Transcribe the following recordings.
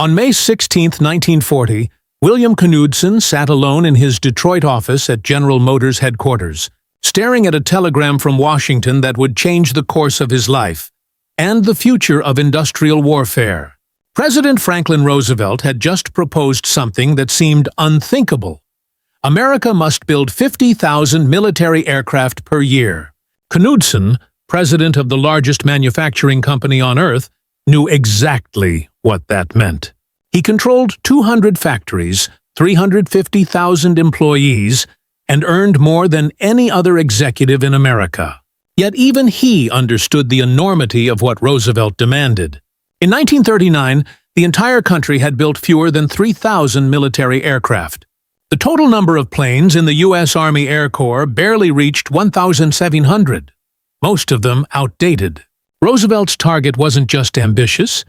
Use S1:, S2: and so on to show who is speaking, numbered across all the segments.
S1: On May 16, 1940, William Knudsen sat alone in his Detroit office at General Motors headquarters, staring at a telegram from Washington that would change the course of his life and the future of industrial warfare. President Franklin Roosevelt had just proposed something that seemed unthinkable. America must build 50,000 military aircraft per year. Knudsen, president of the largest manufacturing company on Earth, knew exactly what that meant. He controlled 200 factories, 350,000 employees, and earned more than any other executive in America. Yet even he understood the enormity of what Roosevelt demanded. In 1939, the entire country had built fewer than 3,000 military aircraft. The total number of planes in the U.S. Army Air Corps barely reached 1,700, most of them outdated. Roosevelt's target wasn't just ambitious,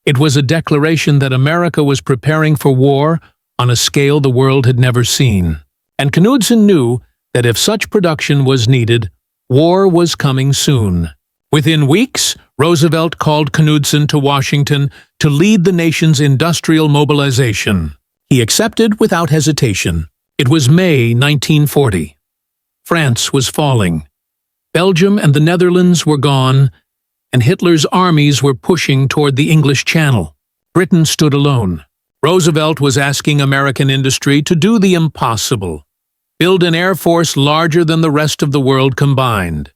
S1: it was a declaration that America was preparing for war on a scale the world had never seen. And Knudsen knew that if such production was needed, war was coming soon. Within weeks, Roosevelt called Knudsen to Washington to lead the nation's industrial mobilization. He accepted without hesitation. It was May 1940. France was falling. Belgium and the Netherlands were gone, and Hitler's armies were pushing toward the English Channel. Britain stood alone. Roosevelt was asking American industry to do the impossible: build an air force larger than the rest of the world combined.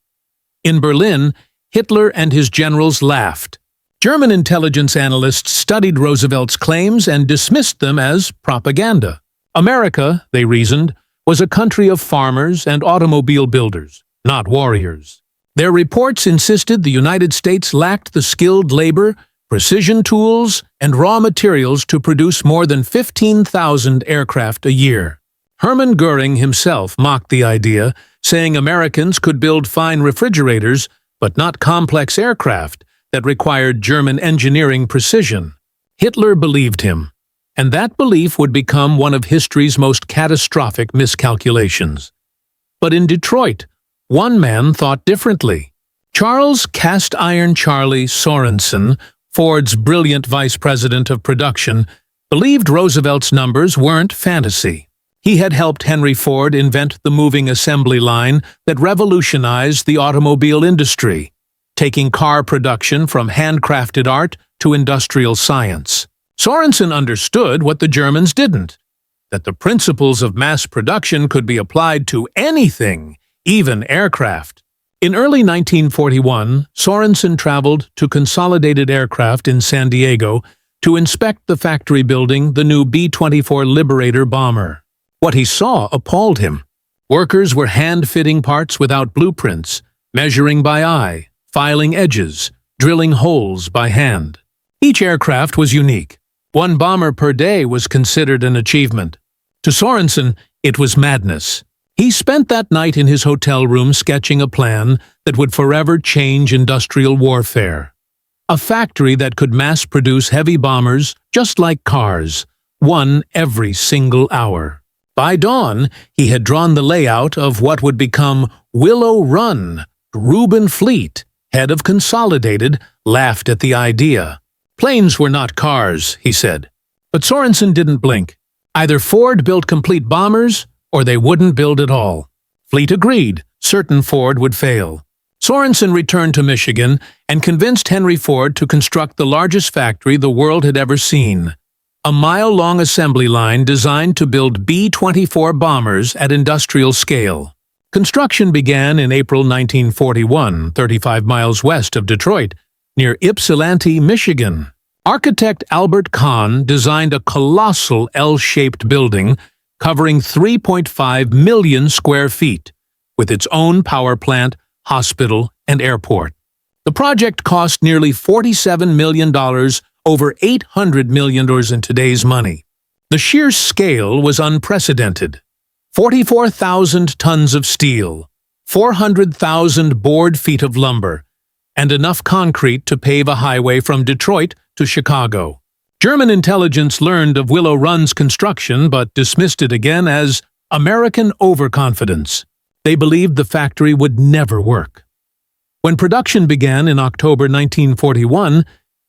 S1: In Berlin, Hitler and his generals laughed. German intelligence analysts studied Roosevelt's claims and dismissed them as propaganda. America, they reasoned, was a country of farmers and automobile builders, not warriors. Their reports insisted the United States lacked the skilled labor, precision tools, and raw materials to produce more than 15,000 aircraft a year. Hermann Göring himself mocked the idea, saying Americans could build fine refrigerators, but not complex aircraft that required German engineering precision. Hitler believed him, and that belief would become one of history's most catastrophic miscalculations. But in Detroit, one man thought differently. Charles "Cast Iron Charlie" Sorensen, Ford's brilliant vice president of production, believed Roosevelt's numbers weren't fantasy. He had helped Henry Ford invent the moving assembly line that revolutionized the automobile industry, taking car production from handcrafted art to industrial science. Sorensen understood what the Germans didn't: that the principles of mass production could be applied to anything, even aircraft. In early 1941, Sorensen traveled to Consolidated Aircraft in San Diego to inspect the factory building the new B-24 Liberator bomber. What he saw appalled him. Workers were hand-fitting parts without blueprints, measuring by eye, filing edges, drilling holes by hand. Each aircraft was unique. One bomber per day was considered an achievement. To Sorensen, it was madness. He spent that night in his hotel room sketching a plan that would forever change industrial warfare. A factory that could mass-produce heavy bombers just like cars, one every single hour. By dawn, he had drawn the layout of what would become Willow Run. Reuben Fleet, head of Consolidated, laughed at the idea. Planes were not cars, he said. But Sorensen didn't blink. Either Ford built complete bombers, or they wouldn't build at all. Fleet agreed, certain Ford would fail. Sorensen returned to Michigan and convinced Henry Ford to construct the largest factory the world had ever seen. A mile-long assembly line designed to build B-24 bombers at industrial scale. Construction began in April 1941, 35 miles west of Detroit, near Ypsilanti, Michigan. Architect Albert Kahn designed a colossal L-shaped building covering 3.5 million square feet, with its own power plant, hospital, and airport. The project cost nearly $47 million, over $800 million in today's money. The sheer scale was unprecedented. 44,000 tons of steel, 400,000 board feet of lumber, and enough concrete to pave a highway from Detroit to Chicago. German intelligence learned of Willow Run's construction but dismissed it again as American overconfidence. They believed the factory would never work. When production began in October 1941,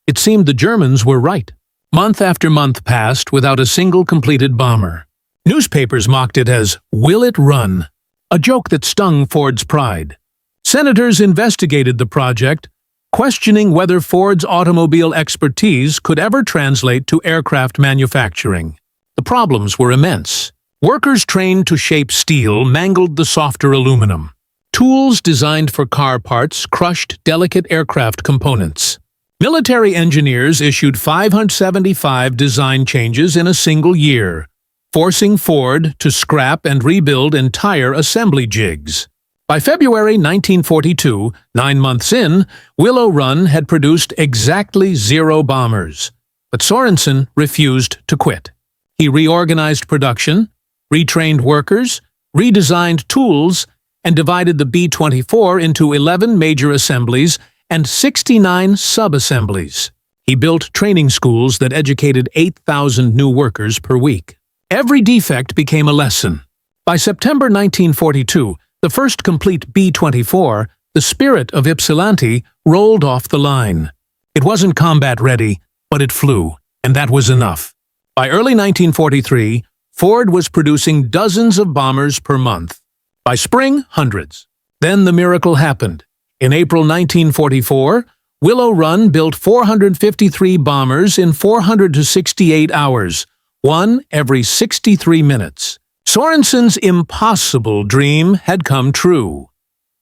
S1: it seemed the Germans were right. Month after month passed without a single completed bomber. Newspapers mocked it as "Will it run?" a joke that stung Ford's pride. Senators investigated the project, questioning whether Ford's automobile expertise could ever translate to aircraft manufacturing. The problems were immense. Workers trained to shape steel mangled the softer aluminum. Tools designed for car parts crushed delicate aircraft components. Military engineers issued 575 design changes in a single year, forcing Ford to scrap and rebuild entire assembly jigs. By February 1942, 9 months in, Willow Run had produced exactly 0 bombers. But Sorensen refused to quit. He reorganized production, retrained workers, redesigned tools, and divided the B-24 into 11 major assemblies and 69 sub-assemblies. He built training schools that educated 8,000 new workers per week. Every defect became a lesson. By September 1942, the first complete B-24, the Spirit of Ypsilanti, rolled off the line. It wasn't combat-ready, but it flew, and that was enough. By early 1943, Ford was producing dozens of bombers per month. By spring, hundreds. Then the miracle happened. In April 1944, Willow Run built 453 bombers in 468 hours, one every 63 minutes. Sorensen's impossible dream had come true.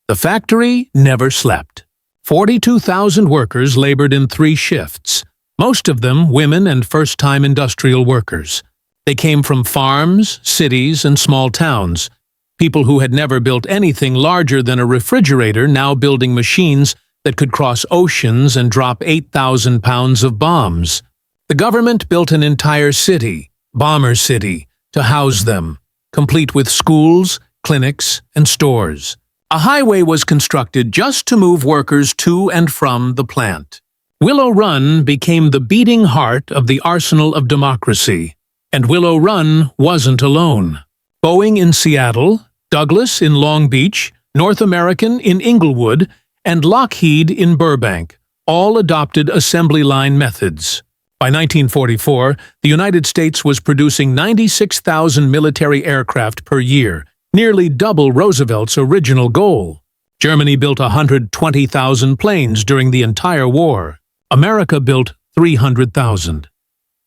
S1: The factory never slept. 42,000 workers labored in 3 shifts, most of them women and first-time industrial workers. They came from farms, cities, and small towns. People who had never built anything larger than a refrigerator now building machines that could cross oceans and drop 8,000 pounds of bombs. The government built an entire city, Bomber City, to house them, complete with schools, clinics, and stores. A highway was constructed just to move workers to and from the plant. Willow Run became the beating heart of the arsenal of democracy. And Willow Run wasn't alone. Boeing in Seattle, Douglas in Long Beach, North American in Inglewood, and Lockheed in Burbank all adopted assembly line methods. By 1944, the United States was producing 96,000 military aircraft per year, nearly double Roosevelt's original goal. Germany built 120,000 planes during the entire war. America built 300,000.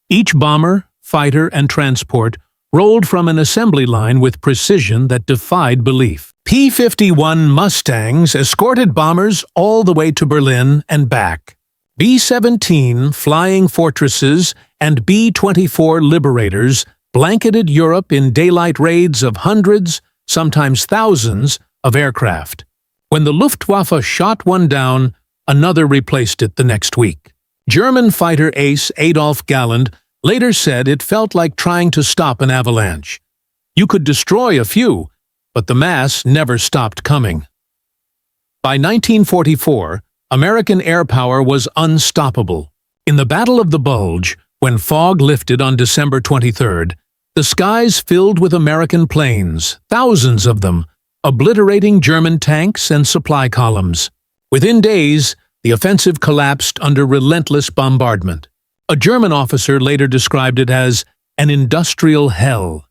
S1: Each bomber, fighter, and transport rolled from an assembly line with precision that defied belief. P-51 Mustangs escorted bombers all the way to Berlin and back. B-17 Flying Fortresses and B-24 Liberators blanketed Europe in daylight raids of hundreds, sometimes thousands, of aircraft. When the Luftwaffe shot one down, another replaced it the next week. German fighter ace Adolf Galland later said it felt like trying to stop an avalanche. You could destroy a few, but the mass never stopped coming. By 1944, American air power was unstoppable. In the Battle of the Bulge, when fog lifted on December 23rd, the skies filled with American planes, thousands of them, obliterating German tanks and supply columns. Within days, the offensive collapsed under relentless bombardment. A German officer later described it as an industrial hell.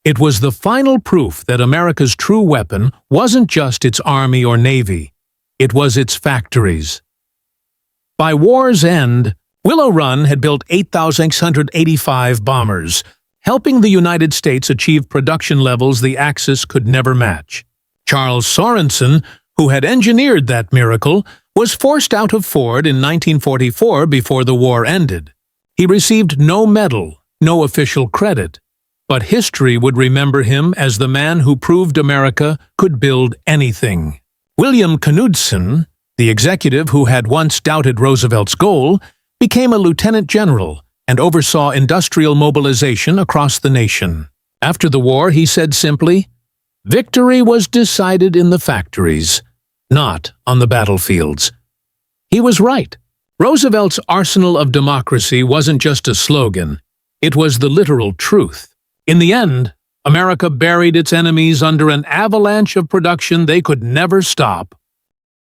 S1: It was the final proof that America's true weapon wasn't just its army or navy. It was its factories. By war's end, Willow Run had built 8,685 bombers, helping the United States achieve production levels the Axis could never match. Charles Sorensen, who had engineered that miracle, was forced out of Ford in 1944 before the war ended. He received no medal, no official credit, but history would remember him as the man who proved America could build anything. William Knudsen, the executive who had once doubted Roosevelt's goal, became a lieutenant general and oversaw industrial mobilization across the nation. After the war, he said simply, "Victory was decided in the factories, not on the battlefields." He was right. Roosevelt's arsenal of democracy wasn't just a slogan. It was the literal truth. In the end, America buried its enemies under an avalanche of production they could never stop.